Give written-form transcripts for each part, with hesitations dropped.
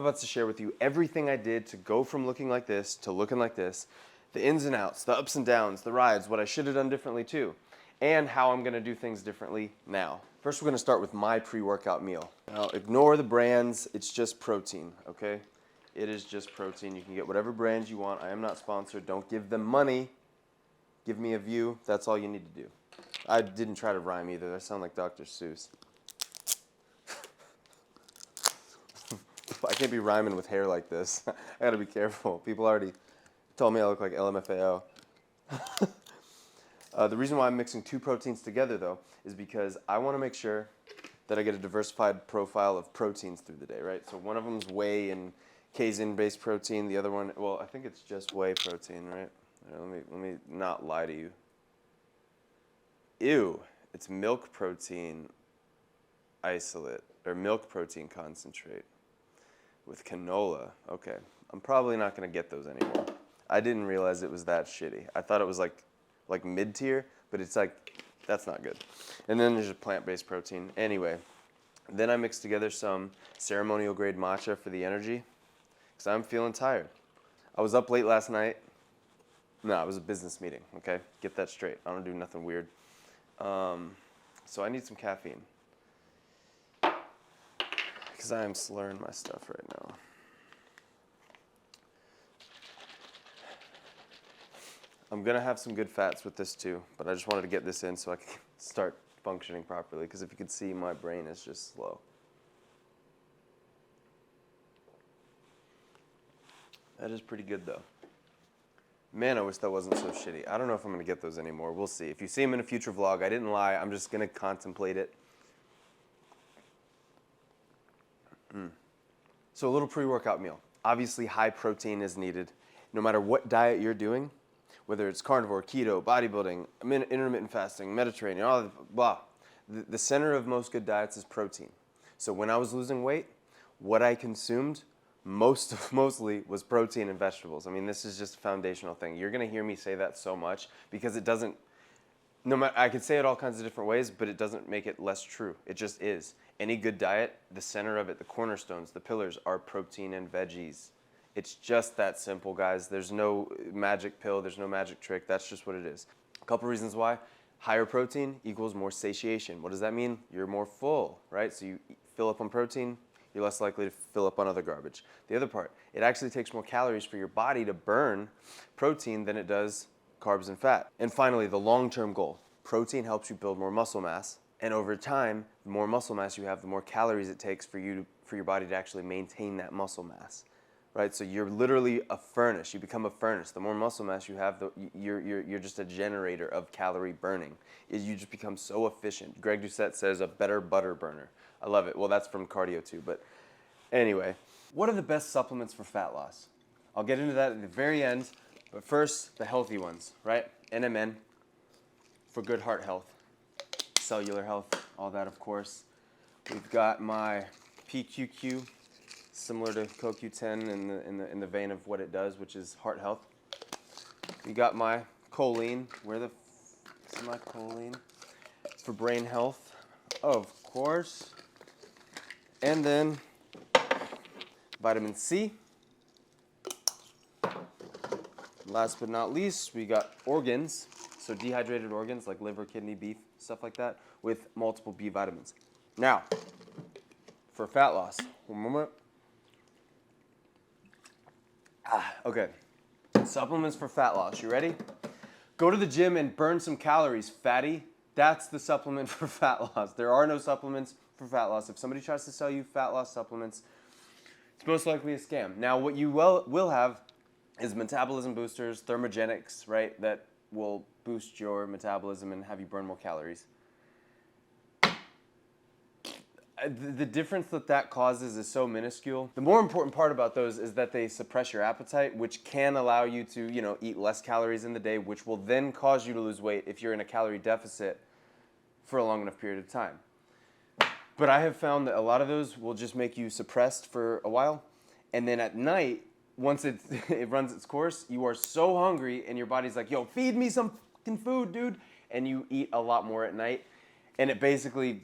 about to share with you everything I did to go from looking like this to looking like this, the ins and outs, the ups and downs, the rides, what I should have done differently too, and how I'm gonna do things differently now. First, we're gonna start with my pre-workout meal. Now, ignore the brands, it's just protein, okay? It is just protein. You can get whatever brands you want. I am not sponsored. Don't give them money. Give me a view. That's all you need to do. I didn't try to rhyme either. I sound like Dr. Seuss. I can't be rhyming with hair like this. I gotta be careful. People already told me I look like LMFAO. The reason why I'm mixing two proteins together, though, is because I want to make sure that I get a diversified profile of proteins through the day, right? So one of them is whey and casein-based protein. The other one, well, I think it's just whey protein, right? Let me not lie to you. Ew, it's milk protein isolate, or milk protein concentrate with canola. Okay, I'm probably not going to get those anymore. I didn't realize it was that shitty. I thought it was like mid-tier, but it's like, that's not good. And then there's a plant-based protein. Anyway, then I mixed together some ceremonial grade matcha for the energy, because I'm feeling tired. I was up late last night. No, it was a business meeting, okay? Get that straight. I don't do nothing weird. So I need some caffeine, because I am slurring my stuff right now. I'm gonna have some good fats with this too, but I just wanted to get this in so I can start functioning properly, because if you could see, my brain is just slow. That is pretty good though. Man, I wish that wasn't so shitty. I don't know if I'm gonna get those anymore. We'll see. If you see them in a future vlog, I didn't lie. I'm just gonna contemplate it. So a little pre-workout meal. Obviously, high protein is needed. No matter what diet you're doing, whether it's carnivore, keto, bodybuilding, intermittent fasting, Mediterranean, all the blah. The center of most good diets is protein. So when I was losing weight, what I consumed mostly was protein and vegetables. I mean, this is just a foundational thing. You're gonna hear me say that so much because it doesn't, no matter, I could say it all kinds of different ways, but it doesn't make it less true. It just is. Any good diet, the center of it, the cornerstones, the pillars are protein and veggies. It's just that simple, guys. There's no magic pill, there's no magic trick. That's just what it is. A couple reasons why. Higher protein equals more satiation. What does that mean? You're more full, right? So you fill up on protein, you're less likely to fill up on other garbage. The other part, it actually takes more calories for your body to burn protein than it does carbs and fat. And finally, the long-term goal. Protein helps you build more muscle mass. And over time, the more muscle mass you have, the more calories it takes for your body to actually maintain that muscle mass. Right, so you're literally a furnace. You become a furnace. The more muscle mass you have, you're just a generator of calorie burning. You just become so efficient. Greg Doucette says a better butter burner. I love it. Well, that's from cardio too. But anyway, what are the best supplements for fat loss? I'll get into that at the very end. But first, the healthy ones, right? NMN for good heart health, cellular health, all that, of course. We've got my PQQ. Similar to CoQ10 in the vein of what it does, which is heart health. You got my choline. Where the f is my choline? For brain health, of course. And then vitamin C. Last but not least, we got organs. So dehydrated organs like liver, kidney, beef, stuff like that, with multiple B vitamins. Now, for fat loss, one moment. Okay, supplements for fat loss. You ready? Go to the gym and burn some calories, fatty. That's the supplement for fat loss. There are no supplements for fat loss. If somebody tries to sell you fat loss supplements, it's most likely a scam. Now, what you will have is metabolism boosters, thermogenics, right, that will boost your metabolism and have you burn more calories. The difference that causes is so minuscule. The more important part about those is that they suppress your appetite, which can allow you to, eat less calories in the day, which will then cause you to lose weight if you're in a calorie deficit for a long enough period of time. But I have found that a lot of those will just make you suppressed for a while, and then at night, once it runs its course, you are so hungry and your body's like, yo, feed me some fucking food, dude, and you eat a lot more at night, and it basically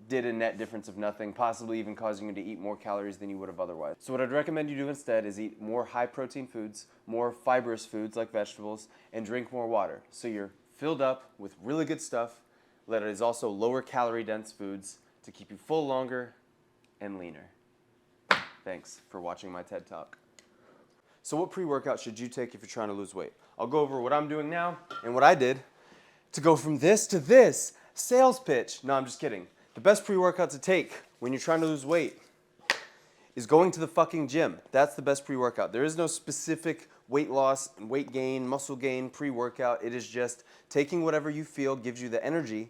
did a net difference of nothing, possibly even causing you to eat more calories than you would have otherwise. So what I'd recommend you do instead is eat more high protein foods, more fibrous foods like vegetables, and drink more water. So you're filled up with really good stuff that is also lower calorie dense foods to keep you full longer and leaner. Thanks for watching my TED Talk. So what pre-workout should you take if you're trying to lose weight? I'll go over what I'm doing now and what I did to go from this to this. Sales pitch. No, I'm just kidding. The best pre-workout to take when you're trying to lose weight is going to the fucking gym. That's the best pre-workout. There is no specific weight loss and weight gain, muscle gain pre-workout. It is just taking whatever you feel gives you the energy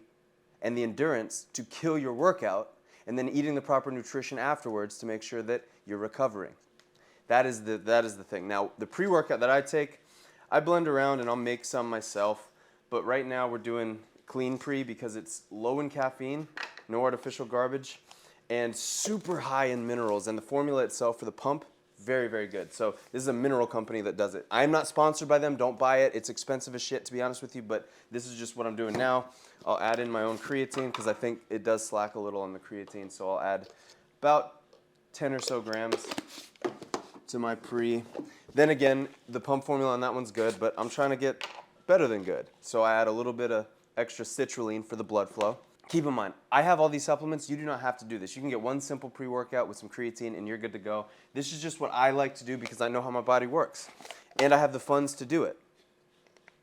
and the endurance to kill your workout, and then eating the proper nutrition afterwards to make sure that you're recovering. That is the thing. Now, the pre-workout that I take, I blend around and I'll make some myself, but right now we're doing clean pre because it's low in caffeine, no artificial garbage, and super high in minerals. And the formula itself for the pump, very, very good. So this is a mineral company that does it. I'm not sponsored by them. Don't buy it. It's expensive as shit, to be honest with you, but this is just what I'm doing now. I'll add in my own creatine because I think it does slack a little on the creatine. So I'll add about 10 or so grams to my pre. Then again, the pump formula on that one's good, but I'm trying to get better than good. So I add a little bit of extra citrulline for the blood flow. Keep in mind, I have all these supplements. You do not have to do this. You can get one simple pre-workout with some creatine and you're good to go. This is just what I like to do because I know how my body works. And I have the funds to do it.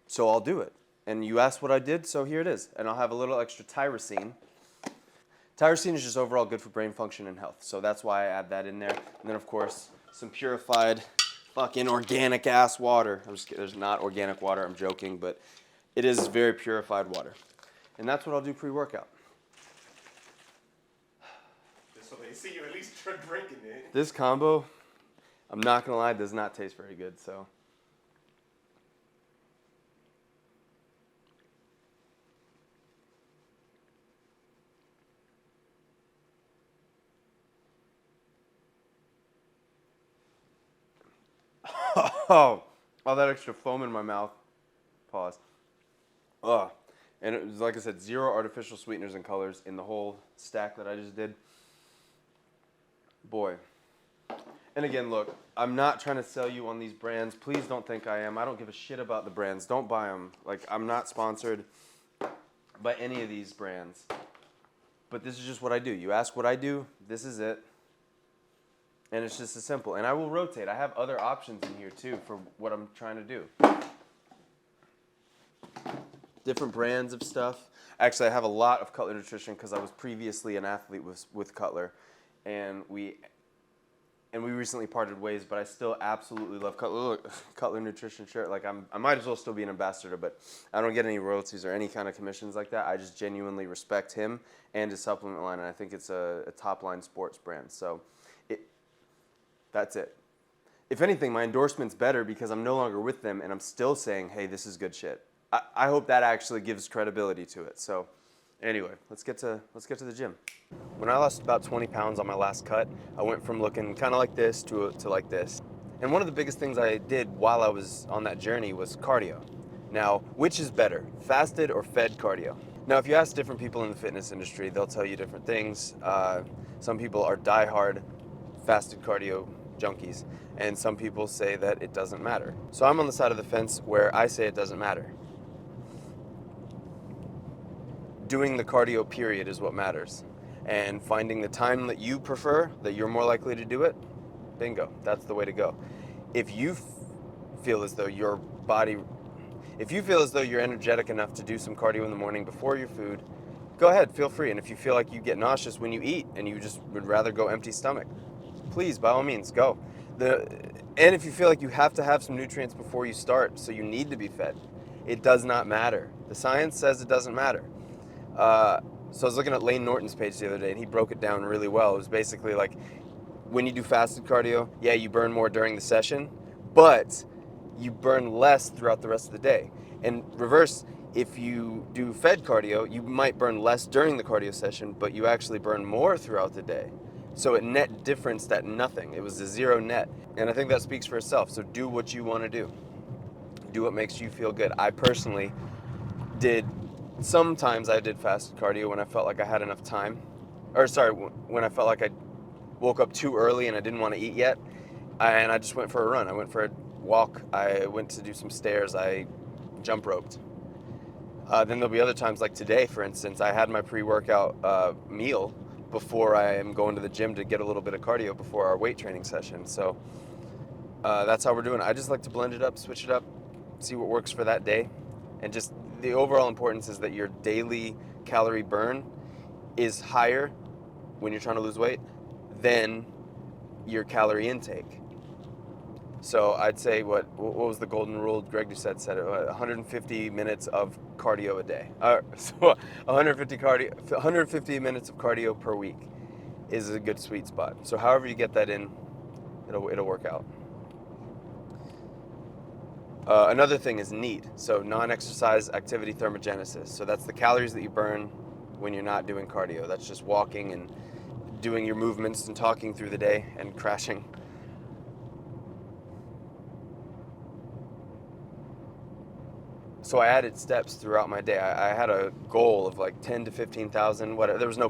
So I'll do it. And you asked what I did, so here it is. And I'll have a little extra tyrosine. Tyrosine is just overall good for brain function and health. So that's why I add that in there. And then, of course, some purified fucking organic ass water. I'm just kidding. There's not organic water. I'm joking, but it is very purified water. And that's what I'll do pre-workout. So they see you at least drinking it. This combo, I'm not gonna lie, does not taste very good. So. Oh, all that extra foam in my mouth. Pause. Ugh. And it was, like I said, 0 artificial sweeteners and colors in the whole stack that I just did. Boy. And again, look, I'm not trying to sell you on these brands. Please don't think I am. I don't give a shit about the brands. Don't buy them. Like, I'm not sponsored by any of these brands. But this is just what I do. You ask what I do, this is it. And it's just as simple. And I will rotate. I have other options in here, too, for what I'm trying to do. Different brands of stuff. Actually, I have a lot of Cutler Nutrition because I was previously an athlete with Cutler. And we recently parted ways, but I still absolutely love Cutler. Look, Cutler Nutrition shirt. Like, I might as well still be an ambassador, but I don't get any royalties or any kind of commissions like that. I just genuinely respect him and his supplement line, and I think it's a top-line sports brand. So that's it. If anything, my endorsement's better because I'm no longer with them, and I'm still saying, hey, this is good shit. I hope that actually gives credibility to it. So anyway, let's get to the gym. When I lost about 20 pounds on my last cut, I went from looking kind of like this to like this. And one of the biggest things I did while I was on that journey was cardio. Now, which is better, fasted or fed cardio? Now, if you ask different people in the fitness industry, they'll tell you different things. Some people are diehard fasted cardio junkies, and some people say that it doesn't matter. So I'm on the side of the fence where I say it doesn't matter. Doing the cardio period is what matters, and finding the time that you prefer, that you're more likely to do it, bingo, that's the way to go. If you feel as though you're energetic enough to do some cardio in the morning before your food, go ahead, feel free. And if you feel like you get nauseous when you eat and you just would rather go empty stomach, please, by all means, go. And if you feel like you have to have some nutrients before you start, so you need to be fed, it does not matter. The science says it doesn't matter. So I was looking at Lane Norton's page the other day, and he broke it down really well. It was basically like, when you do fasted cardio, yeah, you burn more during the session, but you burn less throughout the rest of the day. And reverse, if you do fed cardio, you might burn less during the cardio session, but you actually burn more throughout the day. So it net differenced at nothing. It was a 0 net. And I think that speaks for itself. So do what you want to do. Do what makes you feel good. I personally sometimes I did fasted cardio when I felt like I had enough time. or sorry, when I felt like I woke up too early and I didn't want to eat yet, and I just went for a run. I went for a walk. I went to do some stairs. I jump roped. Then there'll be other times like today, for instance, I had my pre-workout meal before I am going to the gym to get a little bit of cardio before our weight training session. So that's how we're doing it. I just like to blend it up, switch it up, see what works for that day. And just the overall importance is that your daily calorie burn is higher when you're trying to lose weight than your calorie intake. So I'd say what was the golden rule? Greg Doucette said it, 150 minutes of cardio a day. So 150 minutes of cardio per week is a good sweet spot. So however you get that in, it'll work out. Another thing is NEAT, so non-exercise activity thermogenesis. So that's the calories that you burn when you're not doing cardio. That's just walking and doing your movements and talking through the day and crashing. So I added steps throughout my day. I had a goal of like 10 to 15,000, whatever. There's no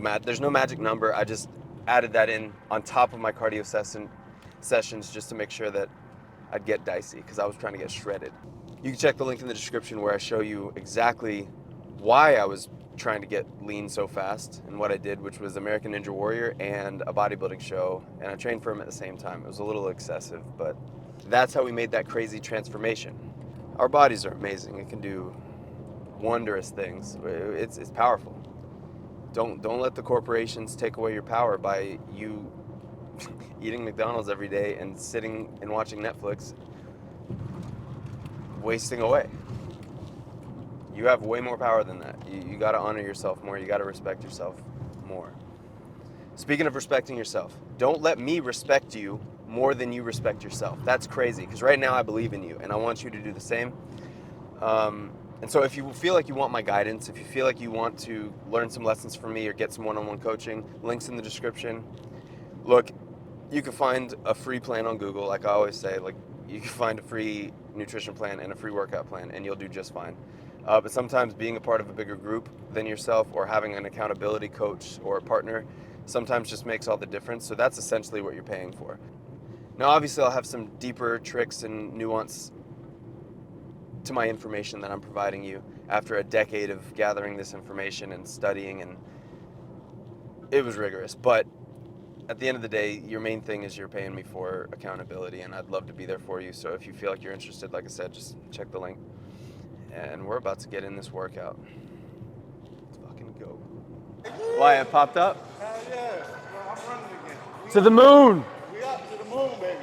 magic number. I just added that in on top of my cardio sessions just to make sure that I'd get dicey because I was trying to get shredded. You can check the link in the description where I show you exactly why I was trying to get lean so fast and what I did, which was American Ninja Warrior and a bodybuilding show, and I trained for them at the same time. It was a little excessive, but that's how we made that crazy transformation. Our bodies are amazing. It can do wondrous things. It's powerful. Don't let the corporations take away your power by you eating McDonald's every day and sitting and watching Netflix, wasting away. You have way more power than that. You got to honor yourself more. You got to respect yourself more. Speaking of respecting yourself, don't let me respect you more than you respect yourself. That's crazy, because right now I believe in you and I want you to do the same. And so if you feel like you want my guidance, if you feel like you want to learn some lessons from me or get some one-on-one coaching, links in the description. Look, you can find a free plan on Google, like I always say. Like, you can find a free nutrition plan and a free workout plan and you'll do just fine. But sometimes being a part of a bigger group than yourself or having an accountability coach or a partner sometimes just makes all the difference. So that's essentially what you're paying for. Now, obviously, I'll have some deeper tricks and nuance to my information that I'm providing you after a decade of gathering this information and studying, and it was rigorous. But at the end of the day, your main thing is you're paying me for accountability, and I'd love to be there for you. So if you feel like you're interested, like I said, just check the link. And we're about to get in this workout. Let's fucking go. Why, it popped up? Hell yeah. Well, I'm running again. To the moon! We up to the moon, baby.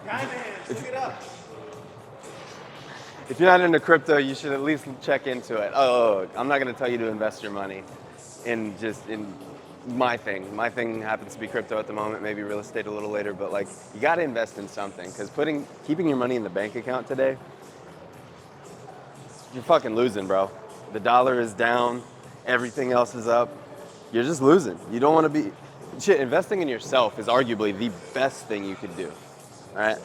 Diamond hands, look it up. If you're not into crypto, you should at least check into it. Oh, I'm not going to tell you to invest your money in my thing. My thing happens to be crypto at the moment, maybe real estate a little later, but like, you got to invest in something, because keeping your money in the bank account today, you're fucking losing, bro. The dollar is down, everything else is up. You're just losing. You don't want to be... Shit, investing in yourself is arguably the best thing you could do, all right?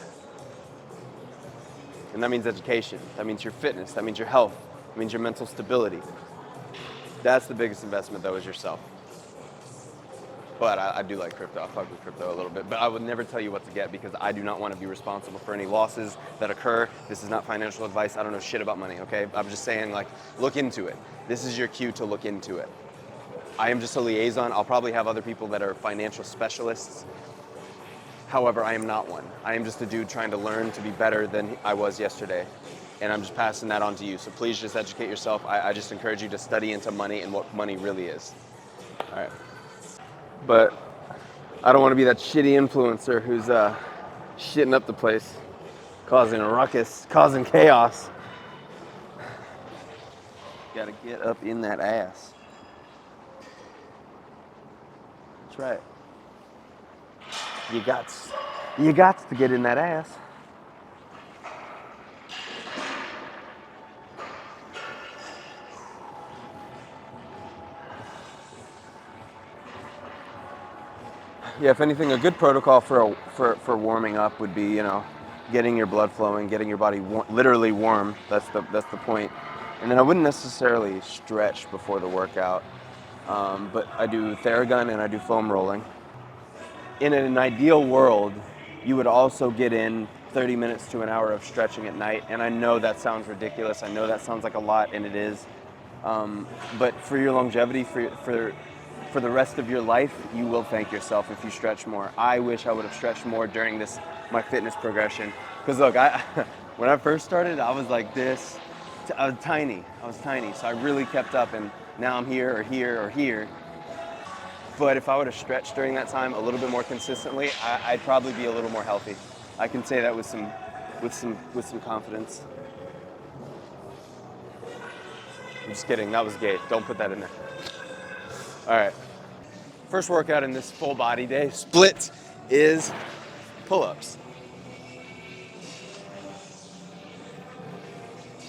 And that means education. That means your fitness. That means your health. That means your mental stability. That's the biggest investment, though, is yourself. But I do like crypto. I fuck with crypto a little bit. But I would never tell you what to get because I do not want to be responsible for any losses that occur. This is not financial advice. I don't know shit about money, okay? I'm just saying, like, look into it. This is your cue to look into it. I am just a liaison. I'll probably have other people that are financial specialists. However, I am not one. I am just a dude trying to learn to be better than I was yesterday. And I'm just passing that on to you. So please just educate yourself. I just encourage you to study into money and what money really is. All right. But I don't want to be that shitty influencer who's shitting up the place, causing a ruckus, causing chaos. Gotta get up in that ass. That's right. You got to get in that ass. Yeah, if anything, a good protocol for warming up would be, you know, getting your blood flowing, getting your body literally warm. That's the point. And then I wouldn't necessarily stretch before the workout. but I do Theragun and I do foam rolling. In an ideal world, you would also get in 30 minutes to an hour of stretching at night. And I know that sounds ridiculous. I know that sounds like a lot, and it is. But for your longevity, for the rest of your life, you will thank yourself if you stretch more. I wish I would have stretched more during my fitness progression. Because look, when I first started, I was like this. I was tiny. So I really kept up, and now I'm here or here or here. But if I would have stretched during that time a little bit more consistently, I'd probably be a little more healthy. I can say that with some confidence. I'm just kidding, that was gay. Don't put that in there. All right. First workout in this full body day split is pull-ups.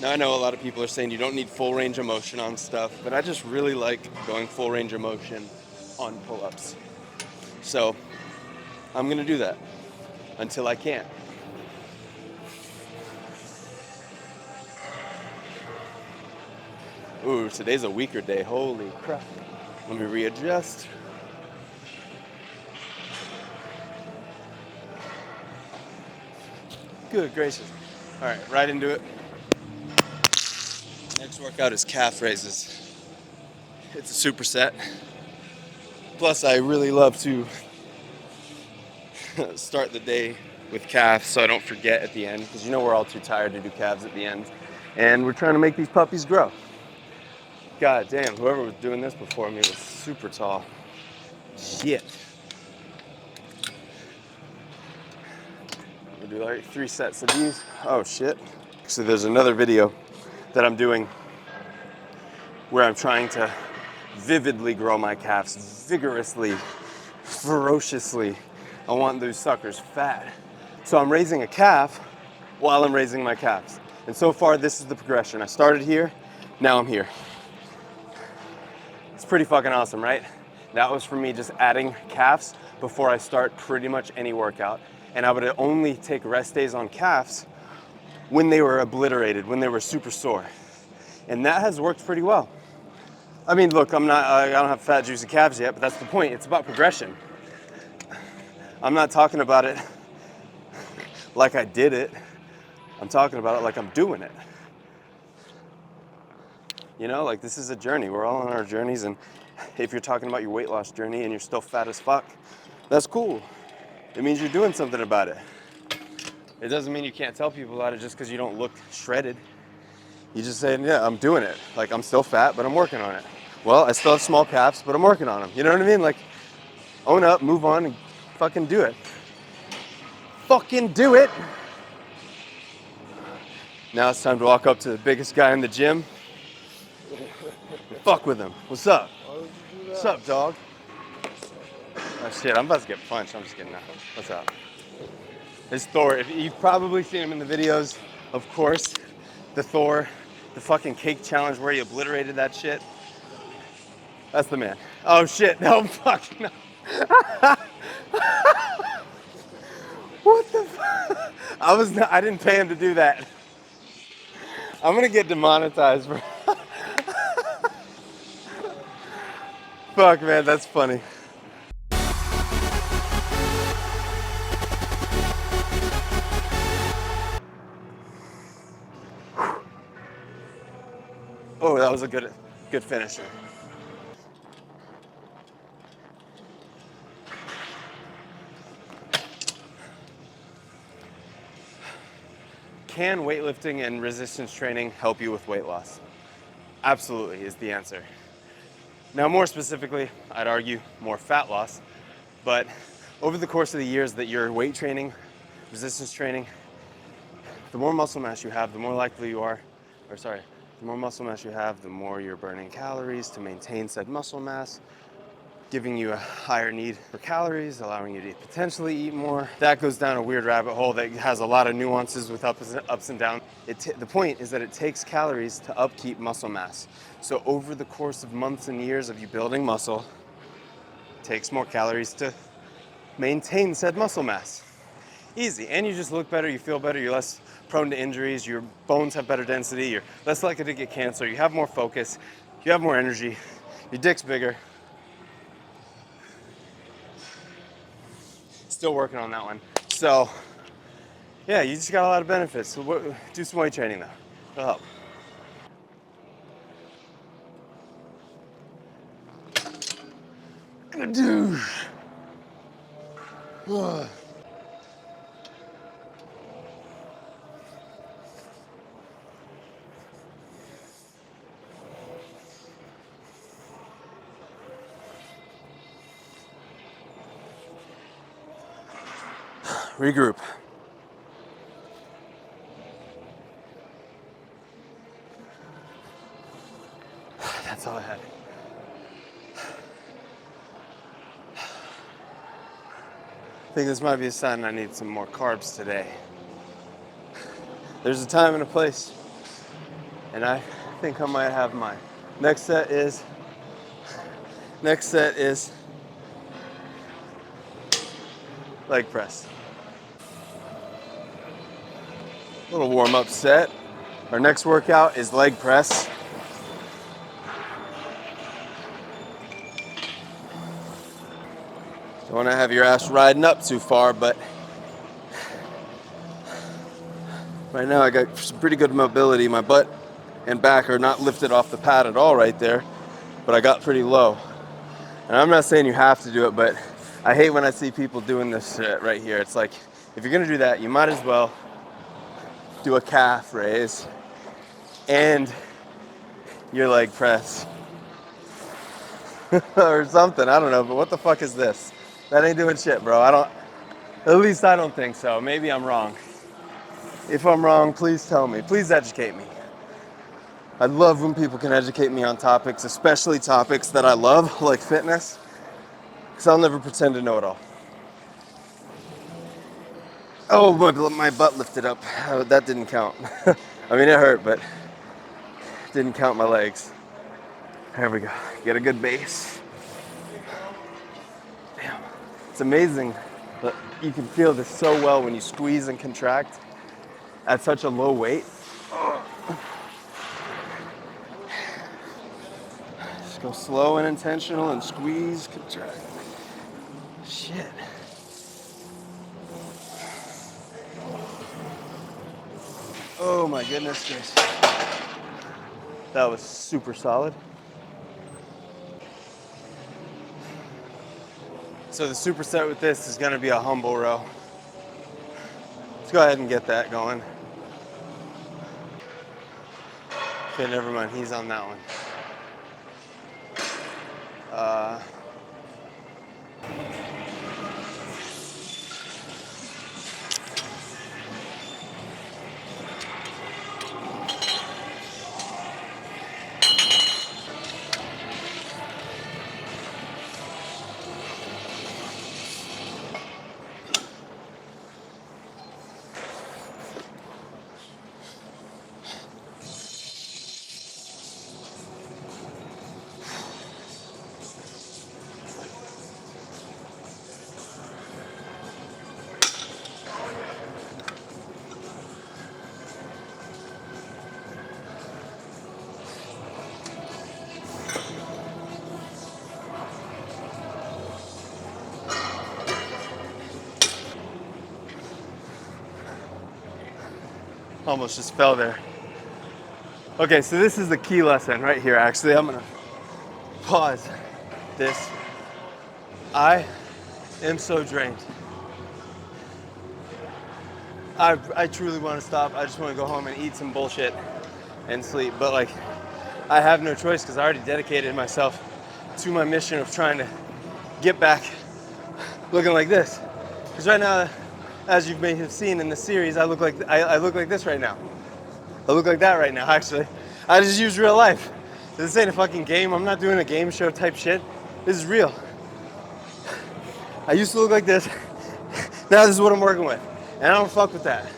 Now I know a lot of people are saying you don't need full range of motion on stuff, but I just really like going full range of motion on pull-ups. So I'm gonna do that until I can't. Ooh, today's a weaker day, holy crap. Let me readjust. Good gracious. All right, right into it. Next workout is calf raises. It's a superset. Plus, I really love to start the day with calves so I don't forget at the end, because you know we're all too tired to do calves at the end. And we're trying to make these puppies grow. God damn, whoever was doing this before me was super tall. Shit. We'll do like 3 sets of these. Oh shit. So there's another video that I'm doing where I'm trying to vividly grow my calves, vigorously, ferociously. I want those suckers fat. So I'm raising a calf while I'm raising my calves. And so far, this is the progression. I started here, now I'm here. It's pretty fucking awesome, right? That was for me just adding calves before I start pretty much any workout. And I would only take rest days on calves when they were obliterated, when they were super sore. And that has worked pretty well. I mean, look, I don't have fat, juicy calves yet, but that's the point. It's about progression. I'm not talking about it like I did it. I'm talking about it like I'm doing it. You know, like this is a journey. We're all on our journeys, and if you're talking about your weight loss journey and you're still fat as fuck, that's cool. It means you're doing something about it. It doesn't mean you can't tell people about it just because you don't look shredded. You just say, yeah, I'm doing it. Like, I'm still fat, but I'm working on it. Well, I still have small calves, but I'm working on them. You know what I mean? Like, own up, move on, and fucking do it. Fucking do it. Now it's time to walk up to the biggest guy in the gym. Fuck with him. What's up? What's up, dog? Oh shit, I'm about to get punched. I'm just kidding now. What's up? It's Thor. You've probably seen him in the videos, of course. The Thor, the fucking cake challenge where he obliterated that shit. That's the man. Oh shit, no, fuck, no. What the fuck? I didn't pay him to do that. I'm gonna get demonetized, bro. Fuck, man, that's funny. Oh, that was a good finisher. Can weightlifting and resistance training help you with weight loss? Absolutely is the answer. Now, more specifically, I'd argue more fat loss, but over the course of the years that you're weight training, resistance training, the more muscle mass you have, the more likely you are, the more muscle mass you have, the more you're burning calories to maintain said muscle mass, giving you a higher need for calories, allowing you to potentially eat more. That goes down a weird rabbit hole that has a lot of nuances with ups and downs. The point is that it takes calories to upkeep muscle mass. So over the course of months and years of you building muscle, it takes more calories to maintain said muscle mass. Easy, and you just look better, you feel better, you're less prone to injuries, your bones have better density, you're less likely to get cancer, you have more focus, you have more energy, your dick's bigger, still working on that one. So yeah, you just got a lot of benefits. So do some weight training though. It'll help. Good dude. Regroup. That's all I had. I think this might be a sign I need some more carbs today. There's a time and a place, and I think I might have mine. Next set is leg press. Little warm-up set. Our next workout is leg press. Don't want to have your ass riding up too far, but right now I got some pretty good mobility. My butt and back are not lifted off the pad at all right there, but I got pretty low. And I'm not saying you have to do it, but I hate when I see people doing this shit right here. It's like, if you're gonna do that, you might as well do a calf raise and your leg press or something. I don't know, but what the fuck is this? That ain't doing shit, bro. At least I don't think so. Maybe I'm wrong. If I'm wrong, please tell me. Please educate me. I love when people can educate me on topics, especially topics that I love, like fitness, because I'll never pretend to know it all. Oh, my butt lifted up. That didn't count. I mean, it hurt, but didn't count my legs. There we go. Get a good base. Damn. It's amazing that you can feel this so well when you squeeze and contract at such a low weight. Just go slow and intentional and squeeze, contract. Shit. Oh my goodness gracious. That was super solid. So the superset with this is gonna be a humble row. Let's go ahead and get that going. Okay, never mind, he's on that one. Almost just fell there. Okay, so this is the key lesson right here. Actually, I'm gonna pause this. I am so drained. I truly want to stop. I just want to go home and eat some bullshit and sleep. But like, I have no choice because I already dedicated myself to my mission of trying to get back looking like this. Because right now, as you may have seen in the series, I look like this right now. I look like that right now, actually. I just use real life. This ain't a fucking game. I'm not doing a game show type shit. This is real. I used to look like this. Now this is what I'm working with. And I don't fuck with that.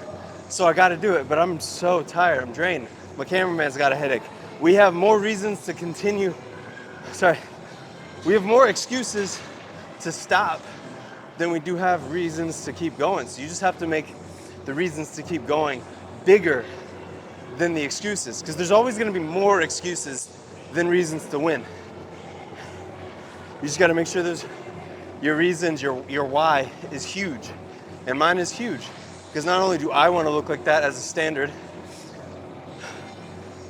So I gotta do it, but I'm so tired, I'm drained. My cameraman's got a headache. We have more reasons to continue. We have more excuses to stop than we do have reasons to keep going. So you just have to make the reasons to keep going bigger than the excuses, because there's always gonna be more excuses than reasons to win. You just gotta make sure your reasons, your why is huge. And mine is huge. Because not only do I want to look like that as a standard,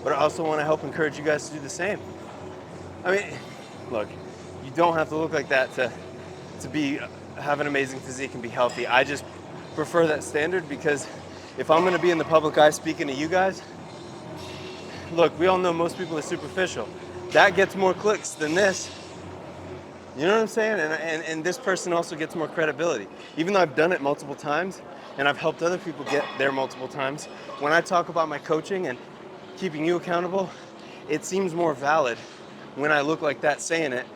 but I also want to help encourage you guys to do the same. I mean, look, you don't have to look like that to have an amazing physique and be healthy. I just prefer that standard because if I'm gonna be in the public eye speaking to you guys, look, we all know most people are superficial. That gets more clicks than this. You know what I'm saying? And this person also gets more credibility. Even though I've done it multiple times and I've helped other people get there multiple times, when I talk about my coaching and keeping you accountable, it seems more valid when I look like that saying it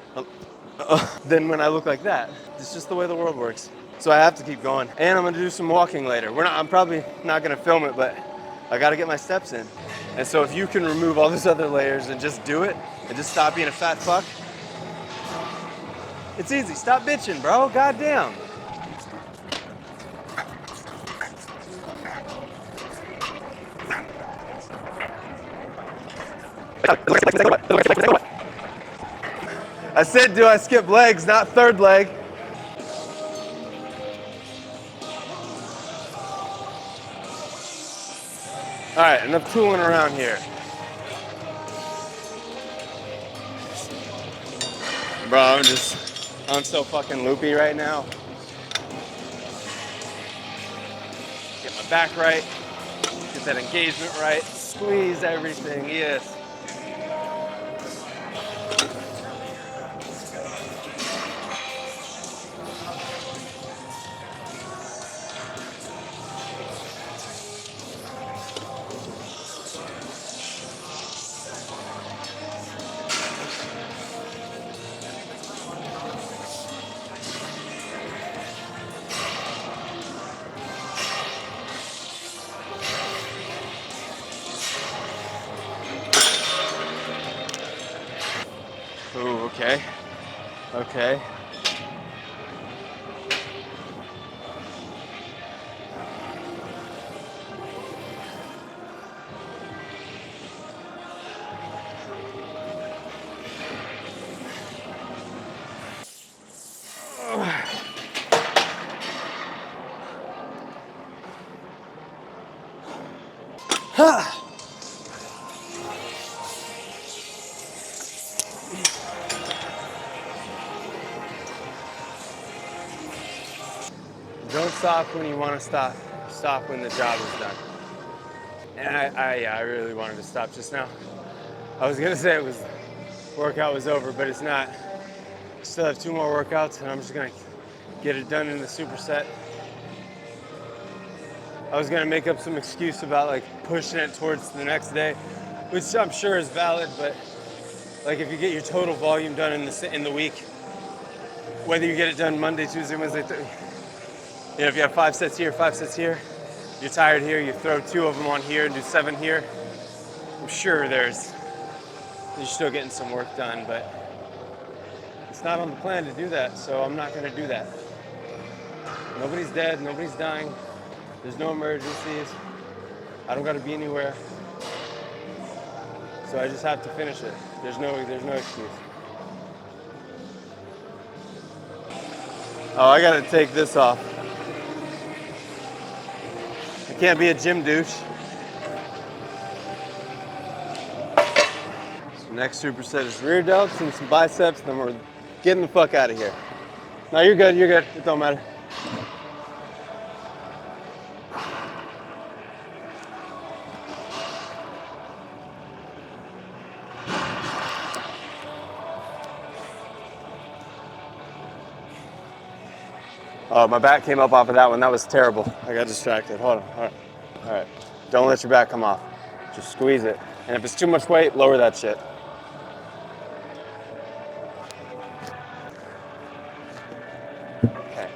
than when I look like that. It's just the way the world works. So I have to keep going. And I'm gonna do some walking later. I'm probably not gonna film it, but I gotta get my steps in. And so if you can remove all those other layers and just do it, and just stop being a fat fuck, it's easy. Stop bitching, bro. Goddamn. I said, do I skip legs, not third leg. All right, enough tooling around here. Bro, I'm so fucking loopy right now. Get my back right, get that engagement right, squeeze everything, yes. Ooh, okay, okay. Don't stop when you want to stop. Stop when the job is done. And I really wanted to stop just now. I was gonna say workout was over, but it's not. I still have 2 more workouts, and I'm just gonna get it done in the superset. I was gonna make up some excuse about like pushing it towards the next day, which I'm sure is valid, but like if you get your total volume done in the week, whether you get it done Monday, Tuesday, Wednesday, you know, if you have 5 sets here, 5 sets here, you're tired here, you throw 2 of them on here and do 7 here. I'm sure you're still getting some work done, but it's not on the plan to do that, so I'm not gonna do that. Nobody's dead, nobody's dying. There's no emergencies. I don't gotta be anywhere. So I just have to finish it. There's no excuse. Oh, I gotta take this off. I can't be a gym douche. So next superset is rear delts and some biceps, then we're getting the fuck out of here. No, you're good, it don't matter. Oh, my back came up off of that one. That was terrible. I got distracted. Hold on. All right. Don't let your back come off. Just squeeze it. And if it's too much weight, lower that shit. Okay.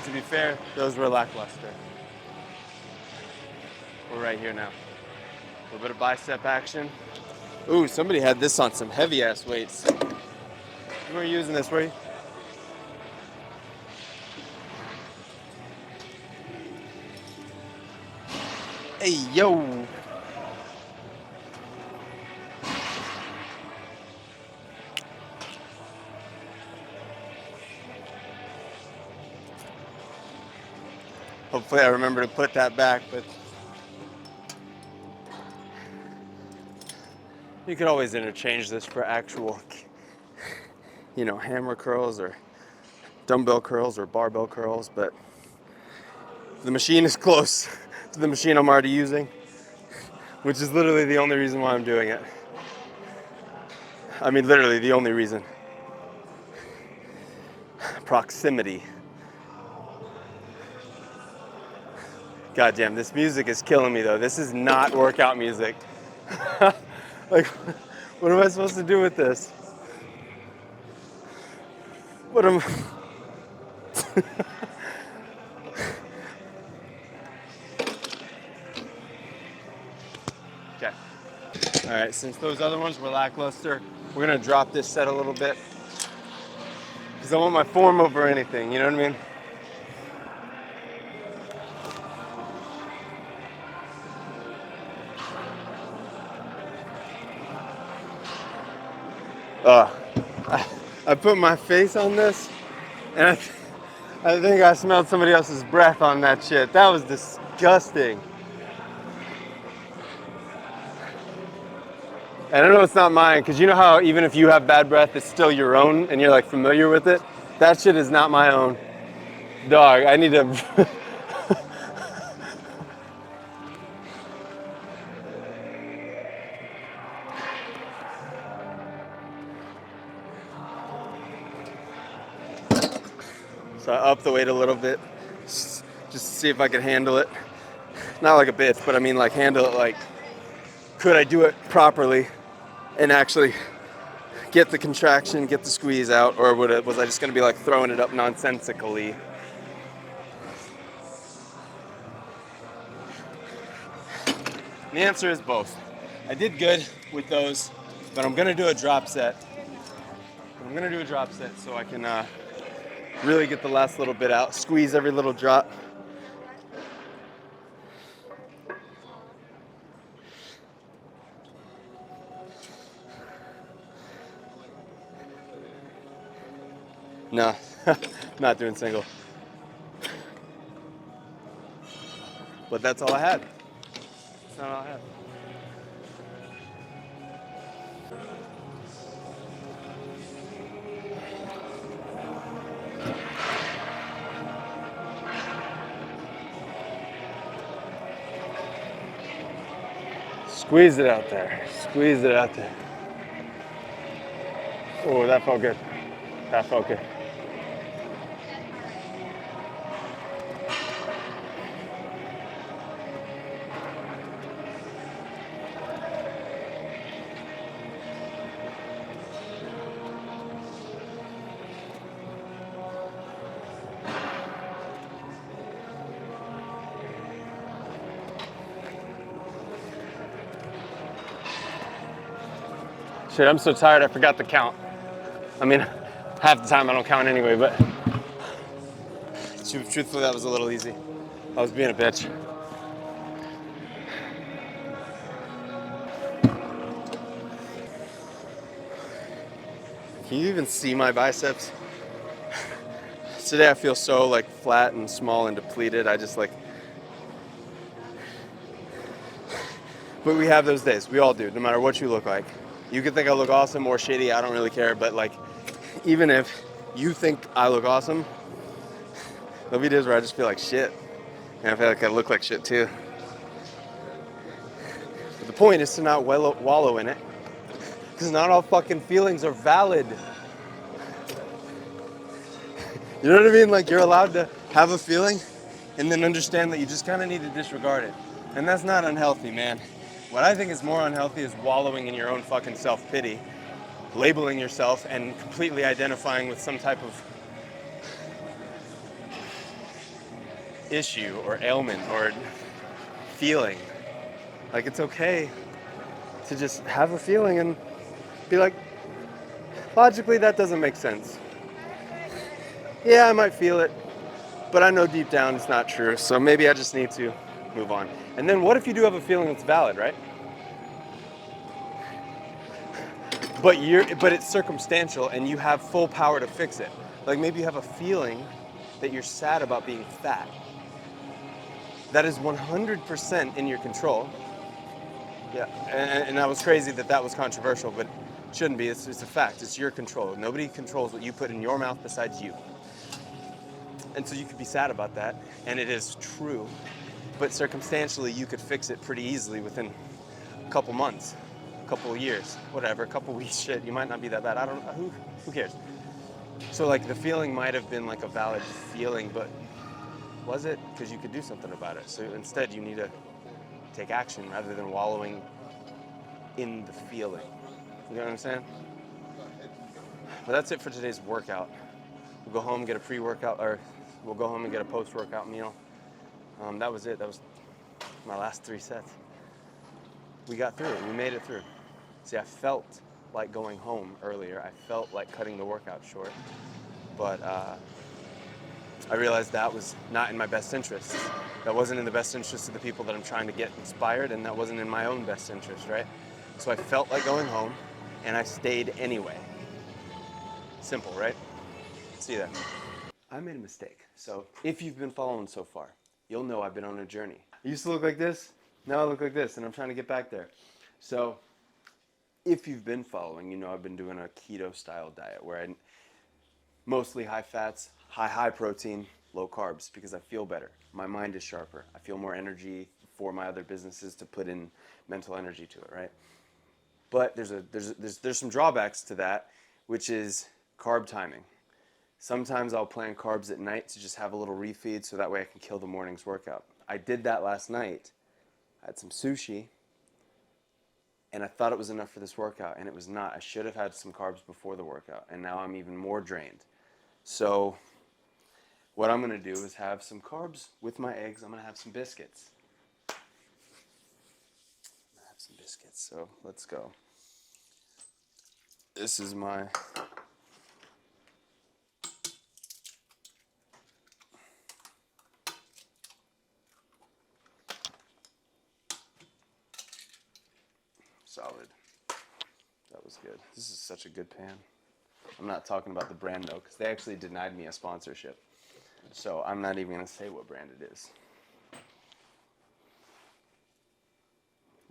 To be fair, those were lackluster. We're right here now. A little bit of bicep action. Ooh, somebody had this on some heavy ass weights. You weren't using this, were you? Hey, yo. Hopefully I remember to put that back, but you could always interchange this for actual, you know, hammer curls or dumbbell curls or barbell curls, but the machine is close to the machine I'm already using, which is literally the only reason why I'm doing it. I mean, literally the only reason. Proximity. God damn, this music is killing me though. This is not workout music. Like, what am I supposed to do with this? What am Okay. All right, since those other ones were lackluster, we're gonna drop this set a little bit because I want my form over anything, you know what I mean? I put my face on this and I think I smelled somebody else's breath on that shit. That was disgusting. And I know it's not mine, because you know how even if you have bad breath, it's still your own and you're like familiar with it? That shit is not my own. Dog, I need to... So I upped the weight a little bit, just to see if I could handle it. Not like a bitch, but I mean like handle it like, could I do it properly and actually get the contraction, get the squeeze out, or was I just gonna be like throwing it up nonsensically? The answer is both. I did good with those, but I'm gonna do a drop set. I'm gonna do a drop set so I can really get the last little bit out, squeeze every little drop. No, not doing single. But that's all I had. That's not all I had. Squeeze it out there. Squeeze it out there. Oh, that felt good. That felt good. Shit, I'm so tired I forgot to count. I mean, half the time I don't count anyway, but truthfully that was a little easy. I was being a bitch. Can you even see my biceps? Today I feel so like flat and small and depleted. I just like, but we have those days. We all do, no matter what you look like. You can think I look awesome or shitty, I don't really care, but like, even if you think I look awesome, there'll be days where I just feel like shit. And I feel like I look like shit too. But the point is to not wallow in it, because not all fucking feelings are valid. You know what I mean? Like, you're allowed to have a feeling and then understand that you just kind of need to disregard it. And that's not unhealthy, man. What I think is more unhealthy is wallowing in your own fucking self-pity, labeling yourself and completely identifying with some type of issue or ailment or feeling. Like, it's okay to just have a feeling and be like, logically that doesn't make sense. Yeah, I might feel it, but I know deep down it's not true, so maybe I just need to move on. And then what if you do have a feeling that's valid, right? But it's circumstantial and you have full power to fix it. Like, maybe you have a feeling that you're sad about being fat. That is 100% in your control. Yeah, and that was crazy that was controversial, but it shouldn't be. It's a fact. It's your control. Nobody controls what you put in your mouth besides you. And so you could be sad about that, and it is true. But circumstantially, you could fix it pretty easily within a couple months, a couple of years, whatever, a couple weeks. Shit, you might not be that bad. I don't know. Who cares? So like the feeling might have been like a valid feeling, but was it? Because you could do something about it. So instead, you need to take action rather than wallowing in the feeling. You know what I'm saying? But that's it for today's workout. We'll go home, get a pre-workout, or we'll go home and get a post-workout meal. That was it. That was my last 3 sets. We got through it. We made it through. See, I felt like going home earlier. I felt like cutting the workout short. But I realized that was not in my best interest. That wasn't in the best interest of the people that I'm trying to get inspired, and that wasn't in my own best interest, right? So I felt like going home, and I stayed anyway. Simple, right? See that? I made a mistake. So if you've been following so far, you'll know I've been on a journey. I used to look like this. Now I look like this, and I'm trying to get back there. So if you've been following, you know I've been doing a keto-style diet where I mostly high fats, high protein, low carbs, because I feel better. My mind is sharper. I feel more energy for my other businesses to put in mental energy to it, right? But there's some drawbacks to that, which is carb timing. Sometimes I'll plan carbs at night to just have a little refeed so that way I can kill the morning's workout. I did that last night. I had some sushi, and I thought it was enough for this workout, and it was not. I should have had some carbs before the workout, and now I'm even more drained. So what I'm gonna do is have some carbs with my eggs. I'm gonna have some biscuits. So let's go. This is my solid. That was good. This is such a good pan. I'm not talking about the brand though, because they actually denied me a sponsorship. So I'm not even gonna say what brand it is.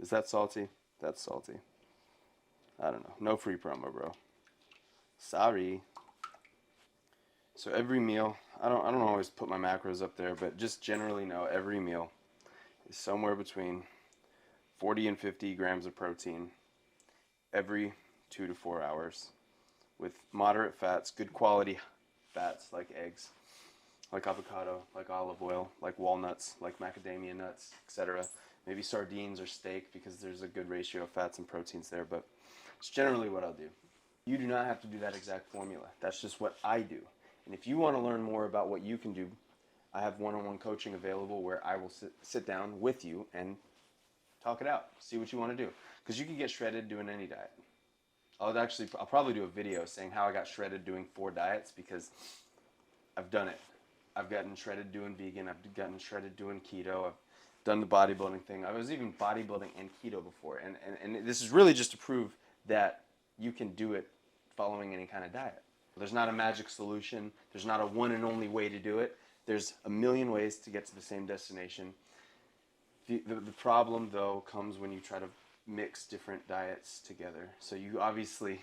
Is that salty? That's salty. I don't know. No free promo, bro. Sorry. So every meal, I don't always put my macros up there, but just generally know every meal is somewhere between 40 and 50 grams of protein every 2 to 4 hours with moderate fats, good quality fats like eggs, like avocado, like olive oil, like walnuts, like macadamia nuts, etc. Maybe sardines or steak because there's a good ratio of fats and proteins there, but it's generally what I'll do. You do not have to do that exact formula. That's just what I do. And if you want to learn more about what you can do, I have one-on-one coaching available where I will sit down with you and talk it out, see what you want to do. Because you can get shredded doing any diet. I'll probably do a video saying how I got shredded doing 4 diets because I've done it. I've gotten shredded doing vegan. I've gotten shredded doing keto. I've done the bodybuilding thing. I was even bodybuilding and keto before. And this is really just to prove that you can do it following any kind of diet. There's not a magic solution. There's not a one and only way to do it. There's a million ways to get to the same destination. The problem, though, comes when you try to mix different diets together. So you obviously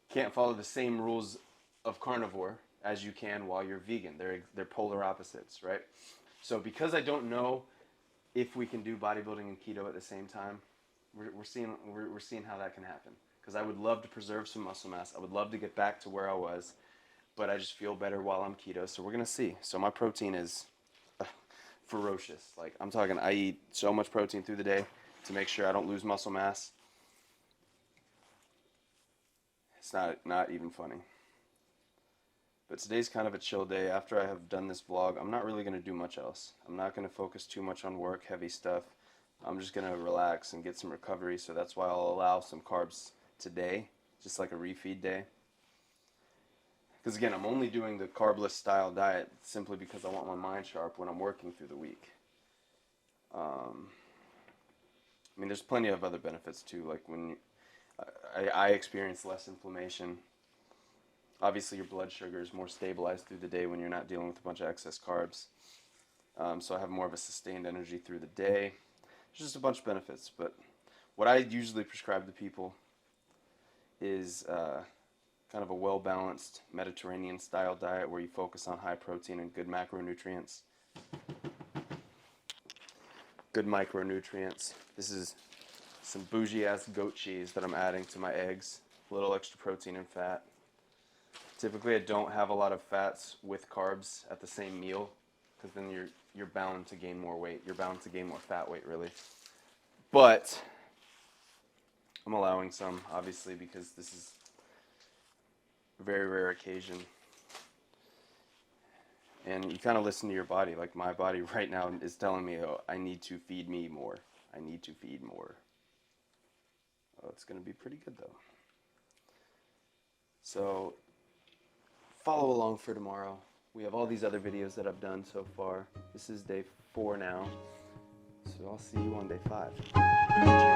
can't follow the same rules of carnivore as you can while you're vegan. They're polar opposites, right? So because I don't know if we can do bodybuilding and keto at the same time, we're seeing how that can happen. Because I would love to preserve some muscle mass. I would love to get back to where I was, but I just feel better while I'm keto. So we're gonna see. So my protein is ferocious. Like I'm talking, I eat so much protein through the day to make sure I don't lose muscle mass. It's not even funny. But today's kind of a chill day. After I have done this vlog, I'm not really going to do much else. I'm not going to focus too much on work, heavy stuff. I'm just going to relax and get some recovery. So that's why I'll allow some carbs today, just like a refeed day. Because again, I'm only doing the carbless style diet simply because I want my mind sharp when I'm working through the week. I mean, there's plenty of other benefits too. Like when I experience less inflammation. Obviously, your blood sugar is more stabilized through the day when you're not dealing with a bunch of excess carbs. so I have more of a sustained energy through the day. There's just a bunch of benefits, but what I usually prescribe to people is kind of a well-balanced Mediterranean-style diet where you focus on high protein and good macronutrients. Good micronutrients. This is some bougie-ass goat cheese that I'm adding to my eggs. A little extra protein and fat. Typically, I don't have a lot of fats with carbs at the same meal, because then you're bound to gain more weight. You're bound to gain more fat weight, really. But I'm allowing some, obviously, because this is a very rare occasion. And you kind of listen to your body. Like my body right now is telling me, oh, I need to feed me more. I need to feed more. Oh, it's going to be pretty good, though. So follow along for tomorrow. We have all these other videos that I've done so far. This is day 4 now. So I'll see you on day 5.